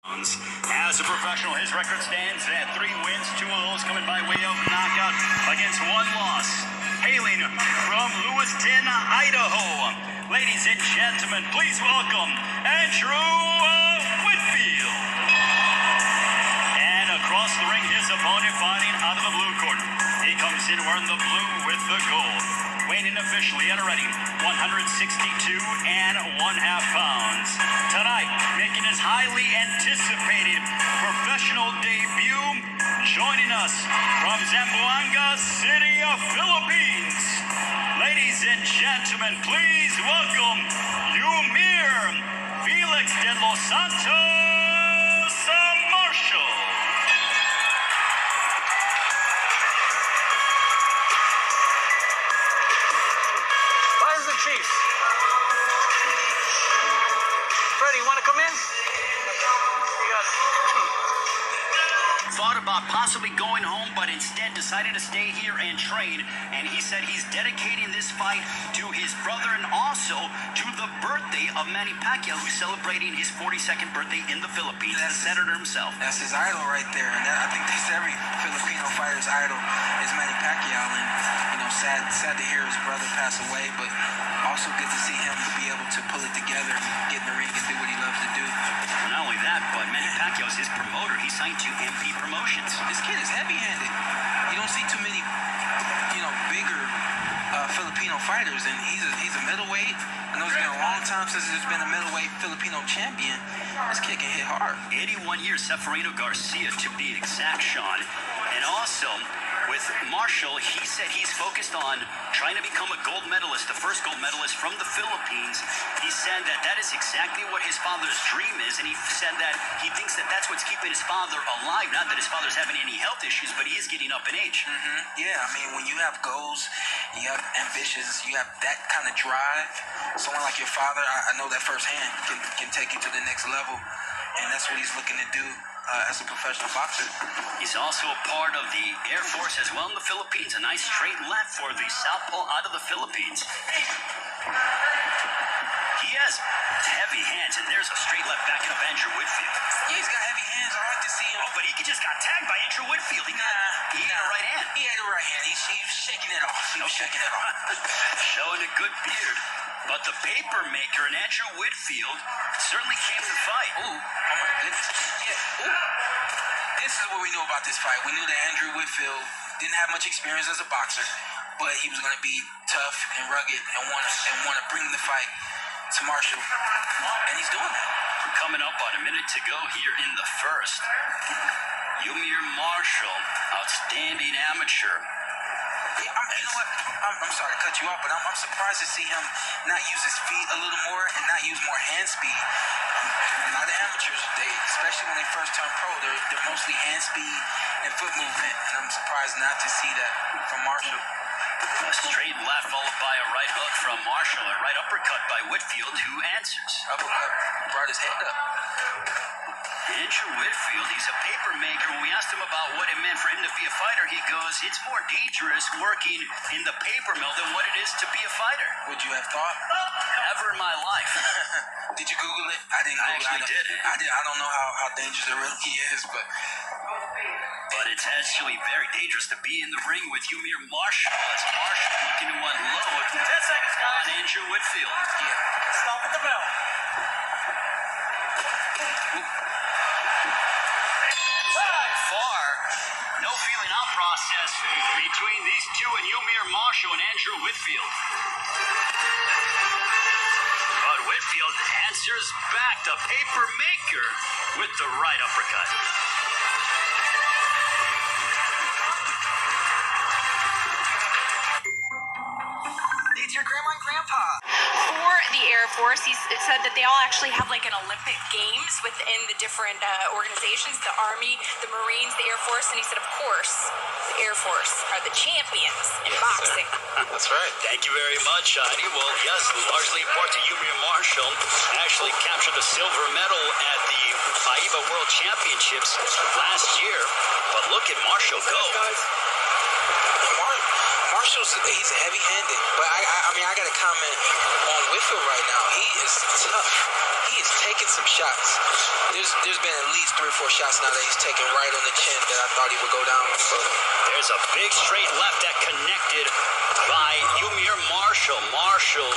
As a professional, his record stands at 3 wins, 2 of those coming by way of knockout against 1 loss. Hailing from Lewiston, Idaho, ladies and gentlemen, please welcome Andrew Whitfield. And across the ring, his opponent fighting out of the blue corner. He comes in wearing the blue with the gold. Weighing in officially at a ready 162 and 1/2 pounds. Tonight, making his highly anticipated professional debut, joining us from Zamboanga City of Philippines. Ladies and gentlemen, please welcome Eumer Felix de los Santos Marcial. Chief. Freddie, you want to come in? You got it. Thought about possibly going home, but instead decided to stay here and train. And he said he's dedicating this fight to his brother and also to the birthday of Manny Pacquiao, who's celebrating his 42nd birthday in the Philippines. That's the senator himself. That's his idol right there. And I think that's every Filipino fighter's idol is Manny Pacquiao. And, you know, sad to hear his brother pass away, but also good to see him be able to pull it together, get in the ring, and do what he loves to do. Well, not only that, but Manny Pacquiao is his promoter. He signed to MP Promotions. This kid is heavy-handed. You don't see too many, you know, bigger Filipino fighters, and he's a middleweight. I know it's been a long time since there's been a middleweight Filipino champion. This kid can hit hard. 81 years, Seferino Garcia to be exact, Sean. And also, with Marcial, he said he's focused on trying to become a gold medalist, the first gold medalist from the Philippines. He said that is exactly what his father's dream is, and he said that he thinks that that's what's keeping his father alive. Not that his father's having any health issues, but he is getting up in age. Yeah, I mean, when you have goals, you have ambitions, you have that kind of drive, someone like your father, I know that firsthand, can take you to the next level, and that's what he's looking to do. As a professional boxer. He's also a part of the Air Force as well in the Philippines. A nice straight left for the southpaw out of the Philippines. He has heavy hands, and there's a straight left backing up Andrew Whitfield. Yeah, he's got heavy hands. I like to see him. Oh, but he just got tagged by Andrew Whitfield. He got a right hand. He had a right hand. He's shaking it off. He was shaking it off. Showing a good beard. But the paper maker and Andrew Whitfield certainly came to fight. Ooh, oh my goodness. Yeah, ooh. This is what we knew about this fight. We knew that Andrew Whitfield didn't have much experience as a boxer, but he was going to be tough and rugged and want to bring the fight to Marcial. And he's doing that. Coming up on a minute to go here in the first. Eumer Marcial, outstanding amateur. Yeah, you know what? I'm sorry to cut you off, but I'm surprised to see him not use his feet a little more and not use more hand speed. A lot of amateurs, especially when they first turn pro, they're mostly hand speed and foot movement, and I'm surprised not to see that from Marcial. A straight left followed by a right hook from Marcial, a right uppercut by Whitfield, who answers. Uppercut brought his head up. Andrew Whitfield, he's a paper maker. When we asked him about what it meant for him to be a fighter, he goes, it's more dangerous working in the paper mill than what it is to be a fighter. Would you have thought? Never in my life. Did you Google it? I didn't Google it. I did. I don't know how dangerous it really is, but it's actually very dangerous to be in the ring with Eumer Marcial, as Marcial looking to unload 10 seconds, guys. on Andrew Whitfield. Yeah. Stop at the bell. No feeling out process between these two and Eumer Marcial and Andrew Whitfield. But Whitfield answers back, the paper maker, with the right uppercut. It's your grandma and grandpa. For the Air Force, he said that they all actually have like an Olympic Games within the different organizations, the Army, the Marines, the Air Force, and he said, of course, the Air Force are the champions in boxing. That's right. Thank you very much, Heidi. Well, yes, largely in part to Eumer Marcial, actually captured the silver medal at the AIBA World Championships last year. But look at Marcial go. He's heavy-handed, but I mean, I got to comment on Whitfield right now. He is tough. He is taking some shots. There's been at least 3 or 4 shots now that he's taken right on the chin that I thought he would go down. So There's a big straight left that connected by Eumer Marcial. Marcial,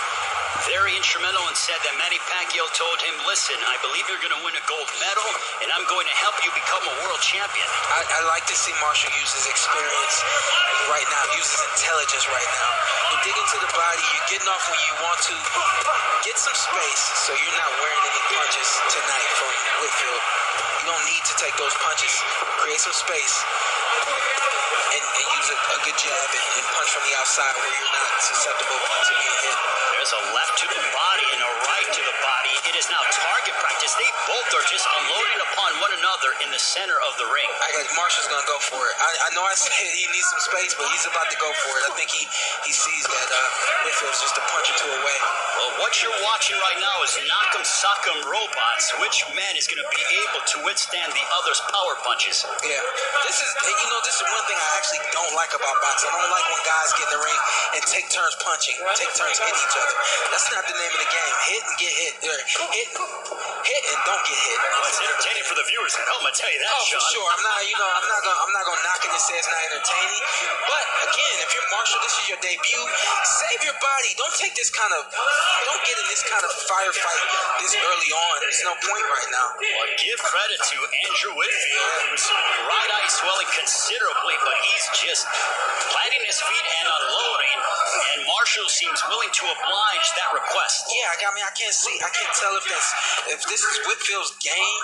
very instrumental, and said that Manny Pacquiao told him, listen, I believe you're going to win a gold medal, and I'm going to help you become a world champion. I like to see Marcial use his experience right now, use his intelligence right now. And dig into the body. You're getting off when you want to. Get some space so you're not wearing any punches tonight from Whitfield. You don't need to take those punches. Create some space and use a good jab and punch from the outside where you're not susceptible to being hit. There's a left to the body and a right to the body. It is now target practice. They both are just unloading upon one another in the center of the ring. Marcial's going to go for it. I know I said he needs some space, but he's about to go for it. I think he sees that Whitfield's just a punch or two away. Well, what you're watching right now is Knock'em Sock'em Robots. Which man is going to be able to withstand the other's power punches? Yeah. This is one thing I actually don't like about boxing. I don't like when guys get in the ring and take turns punching, take turns hitting each other. That's not the name of the game. Hit and get hit. Hit and don't get hit. Well, it's entertaining for the viewers at home, I tell you that, Sean. For sure. I'm not gonna knock it and say it's not entertaining. But again, if you're Marcial, this is your debut. Save your body. Don't get in this kind of firefight this early on. There's no point right now. Well, give credit to Andrew Whitfield, whose right eye is swelling considerably, but he's just planting his feet and unloading, and Marcial seems willing to oblige that request. Yeah, I can't tell if this is Whitfield's game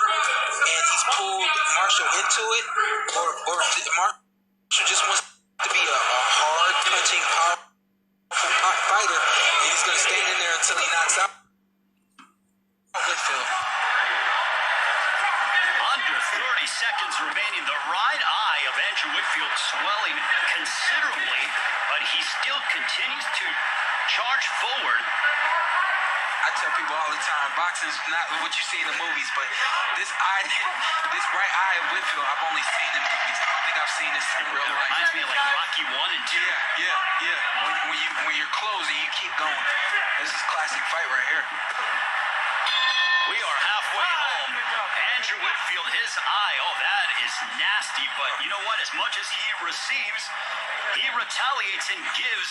and he's pulled Marcial into it, or Marcial just wants to be a hard punching, powerful fighter, and he's gonna stand in there until he knocks out Whitfield. Under 30 seconds remaining. The right eye of Andrew Whitfield swelling considerably, but he still continues to charge forward. I tell people all the time, boxing's not what you see in the movies, but this right eye of Whitfield, I've only seen in movies. I don't think I've seen this in real life. It reminds me of like Rocky 1 and 2. Yeah. When you're closing, you keep going. This is classic fight right here. We are halfway home. Andrew Whitfield, his eye, that is nasty, but you know what? As much as he receives, he retaliates and gives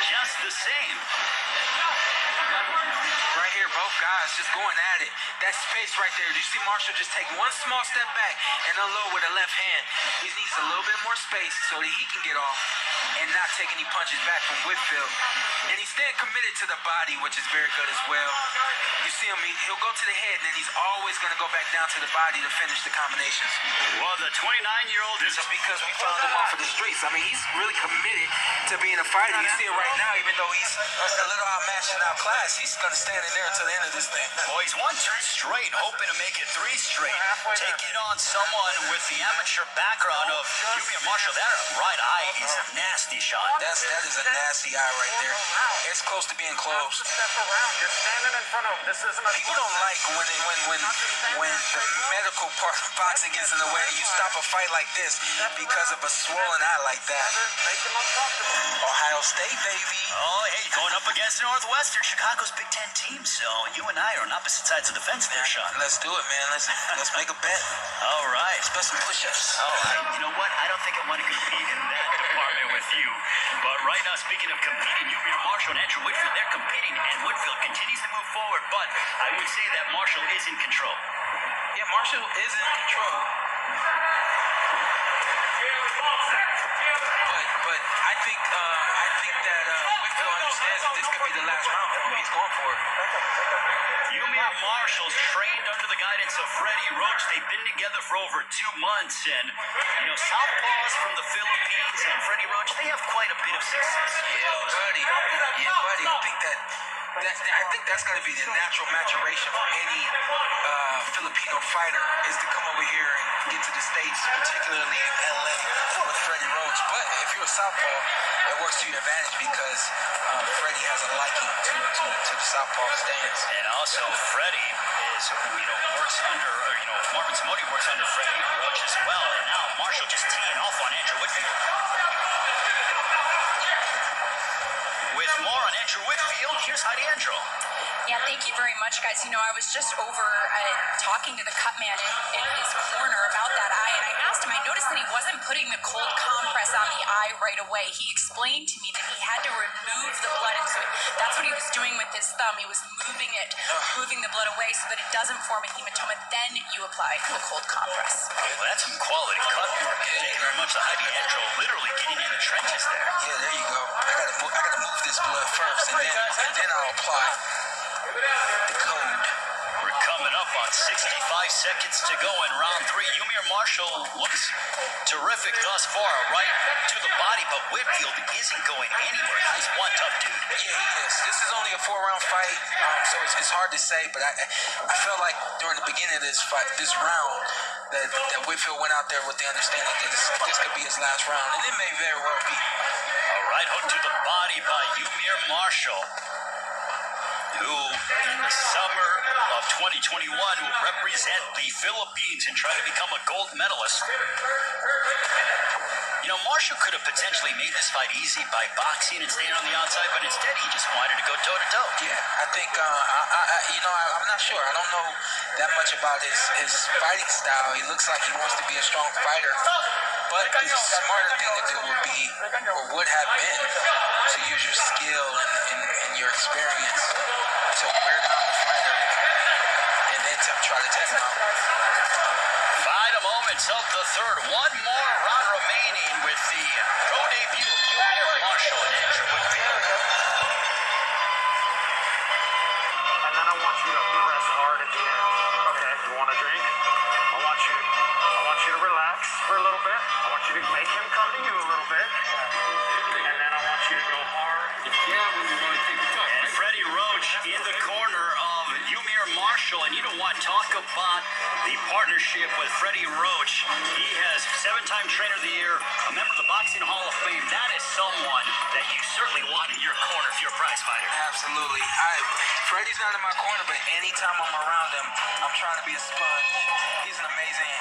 just the same. Right here, both guys just going at it. That space right there. Do you see Marcial just take one small step back and unload with a left hand? He needs a little bit more space so that he can get off and not take any punches back from Whitfield. And he's staying committed to the body, which is very good as well. You see him, he'll go to the head, and then he's always going to go back down to the body to finish the combinations. Well, the 29-year-old is just because we found him off of the streets. I mean, he's really committed to being a fighter. You see it right now, even though he's a little outmatched in our class, he's going to stand in there until the end of this thing. Well, he's 1 turn straight, hoping to make it 3 straight. Taking on someone with the amateur background of Eumer Marcial. That right eye is nasty, Sean. That is a nasty eye right there. It's close to being closed. You're standing in front of. This isn't a. People don't like when the medical part of boxing gets in the way. You stop a fight like this because of a swollen eye like that. Ohio State, baby. Oh, hey, going up against Northwestern, Chicago's Big Ten team. So you and I are on opposite sides of the fence there, Sean. Let's do it, man. Let's make a bet. All right. Let's bet some push-ups. You know what? I don't think I want to compete in that department with you. But right now, speaking of competing, Eumer Marcial and Andrew Whitfield, they're competing, and Whitfield continues to move forward. But I would say that Marcial is in control. Yeah, Marcial is in control. But I think that Whitfield understands that this could be the last round for him. He's going for it. Eumer Marcial's trained under the guidance of Freddie Roach. They've been together for over 2 months, and southpaws from the Philippines and Freddie Roach, they have quite a bit of success. Yeah, buddy. I think that's going to be the natural maturation for any Filipino fighter is to come over here and get to the States, particularly in LA with Freddie Roach. But if you're a southpaw, it works to your advantage because Freddie has a liking to the southpaw stance. And also, Freddie is works under, Marvin Samodi works under Freddie Roach as well. And now Marcial just teeing off on Andrew Whitfield. With more on Andrew Whitfield, here's Heidi Andrew. Yeah, thank you very much, guys. You know, I was just over talking to the cut man in his corner about that eye, and I asked him, I noticed that he wasn't putting the cold compress on the eye right away. He explained to me that he had to remove the blood, and so that's what he was doing with his thumb. He was moving the blood away so that it doesn't form a hematoma. Then you apply the cold compress. Well, that's some quality cut work. Thank you very much. The Heidi Andro literally getting in the trenches there. Yeah, there you go. I gotta move this blood first, and then I'll apply the code. We're coming up on 65 seconds to go in round 3. Eumer Marcial looks terrific thus far, right to the body, but Whitfield isn't going anywhere. He's one tough dude. Yeah, he is. This is only a 4-round fight, so it's hard to say, but I felt like during the beginning of this round, that Whitfield went out there with the understanding that this could be his last round, and it may very well be. All right, hook to the body by Eumer Marcial, who in the summer of 2021 will represent the Philippines and try to become a gold medalist. You know, Marcial could have potentially made this fight easy by boxing and staying on the outside, but instead he just wanted to go toe-to-toe. Yeah, I think, I'm not sure. I don't know that much about his fighting style. He looks like he wants to be a strong fighter, but the smarter thing to do would be, or would have been, to use your skill and your experience to wear down the fighter and then try to take him out. Final moments of the third. One more round remaining with the pro debut of Eumer Marcial and Andrew Whitfield. And then I want you to press hard at the end. Okay, you want a drink? I want you to relax for a little bit. I want you to make him come to you a little bit. And then I want you to go hard. Yeah, when you want to take the cut. And Freddie Roach in the corner of Eumer Marcial. And you know what? Talk about the partnership with Freddie Roach. He has 7-time Trainer of the Year, a member of the Boxing Hall of Fame. That is someone that you certainly want in your corner if you're a prize fighter. Absolutely. Freddie's not in my corner, but anytime I'm around him, I'm trying to be a sponge. He's an amazing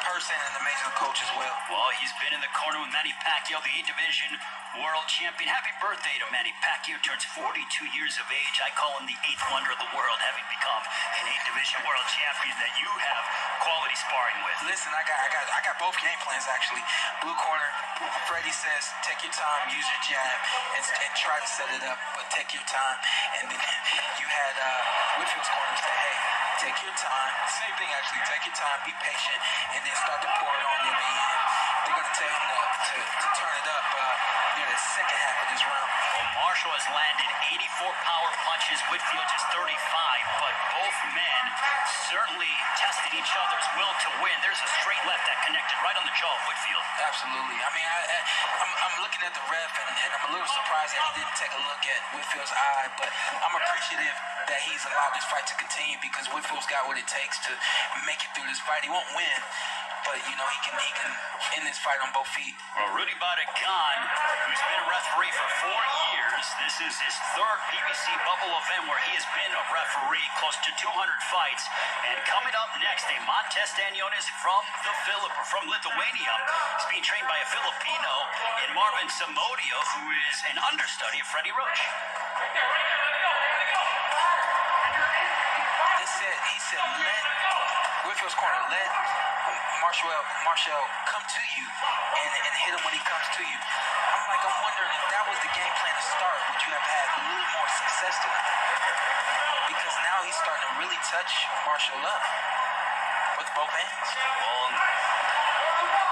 person and an amazing coach as well. Well, he's been in the corner with Manny Pacquiao, the 8 Division world champion. Happy birthday to Manny Pacquiao. Turns 42 years of age. I call him the 8th wonder of the world, having become an 8 Division world champion that you have quality sparring with. Listen, I got both game plans actually. Blue corner, Freddie says, take your time, use your jab, and try to set it up, but take your time. And then you had Whitfield's corner say, hey, take your time. Same thing actually, take your time, be patient, and then start to pour it on near the end. They're going to tell him to turn it up near the second half of this round. Well, Marcial has landed 84 power punches, Whitfield just 35, but both men certainly tested each other's will to win. There's a straight left that connected right on the jaw of Whitfield. Absolutely. I mean, I'm looking at the ref, and I'm a little surprised that he didn't take a look at Whitfield's eye, but I'm appreciative that he's allowed this fight to continue because Whitfield's got what it takes to make it through this fight. He won't win, but, you know, he can end this fight on both feet. Well, Rudy Badagan, who's been a referee for 4 years, this is his 3rd PBC bubble event where he has been a referee, close to 200 fights. And coming up next, a Montes Daniones from Lithuania. He's being trained by a Filipino in Marvin Samodio, who is an understudy of Freddie Roach. He said, let Whitfield's corner, let Marcial come to you and hit him when he comes to you. I'm wondering if that was the game plan to start, would you have had a little more success tonight? Because now he's starting to really touch Marcial up with both hands. Well,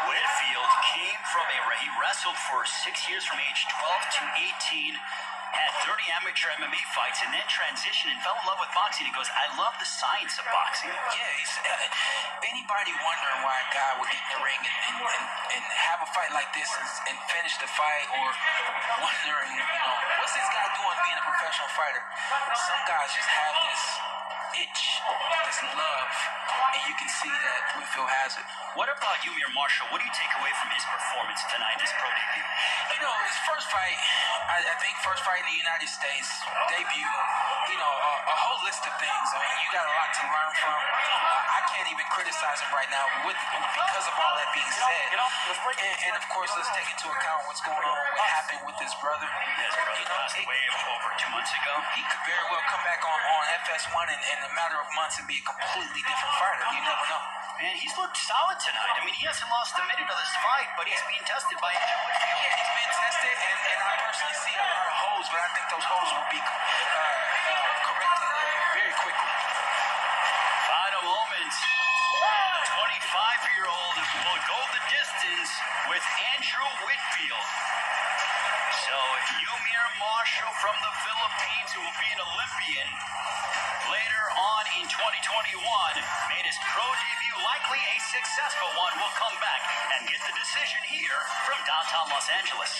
Whitfield came from he wrestled for 6 years from age 12 to 18. Had 30 amateur MMA fights and then transitioned and fell in love with boxing. He goes, I love the science of boxing. Yeah, anybody wondering why a guy would get in the ring and have a fight like this and finish the fight, or wondering, what's this guy doing being a professional fighter? Some guys just have this itch, this love, and you can see that Whitfield has it. What about Eumer Marcial? What do you take away from his performance tonight, his pro debut? You know, his first fight, I think first fight in the United States, debut, you know, a whole list of things. I mean, you got a lot to learn from. I can't even criticize him right now because of all that being said. And of course, let's take into account what's going on, what happened with his brother. His brother passed away over 2 months ago. He could very well come back on FS1 in a matter of months and be a completely different fighter. You never know. And he's looked solid tonight. I mean, he hasn't lost a minute of this fight, but he's being tested by Andrew Whitfield. Yeah, he's being tested, and I personally see a lot of holes, but I think those holes will be corrected very quickly. Final moments. 25-year-old will go the distance with Andrew Whitfield. So Eumer Marcial from the Philippines, who will be an Olympian later on in 2021, made his pro debut, likely a successful one, will come back and get the decision here from downtown Los Angeles.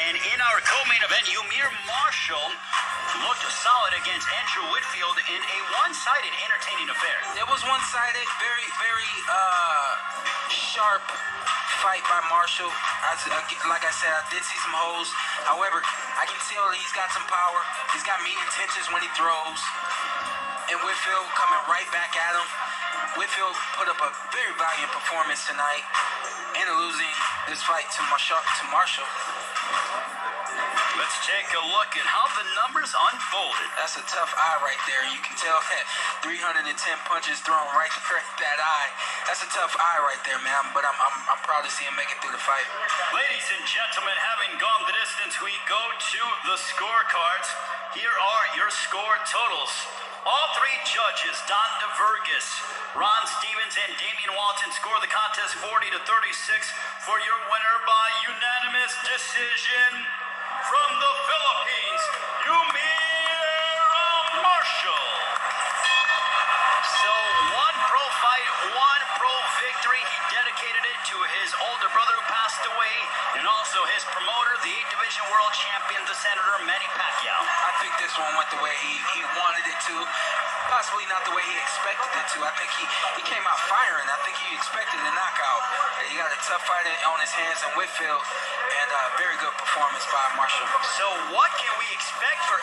And in our co-main event, Eumer Marcial looked solid against Andrew Whitfield in a one-sided, entertaining affair. It was one-sided, very, very sharp fight by Marcial. Like I said, I did see some holes. However, I can tell he's got some power. He's got mean intentions when he throws. And Whitfield coming right back at him. Whitfield put up a very valiant performance tonight and losing this fight to Marcial. Let's take a look at how the numbers unfolded. That's a tough eye right there. You can tell that 310 punches thrown right there at that eye. That's a tough eye right there, man. But I'm proud to see him make it through the fight. Ladies and gentlemen, having gone the distance, we go to the scorecards. Here are your score totals. All three judges, Don DeVergis, Ron Stevens, and Damian Walton, score the contest 40-36 for your winner by unanimous decision. From the Philippines, Eumer Marcial. So one pro fight, one pro victory. He dedicated it to his older brother who passed away, and also his promoter, the 8th Division World Champion, the Senator Manny Pacquiao. I think this one went the way he wanted it to. Possibly not the way he expected it to. I think he came out firing. I think he expected a knockout. He got a tough fight on his hands in Whitfield, and a very good performance by Marcial. So what can we expect for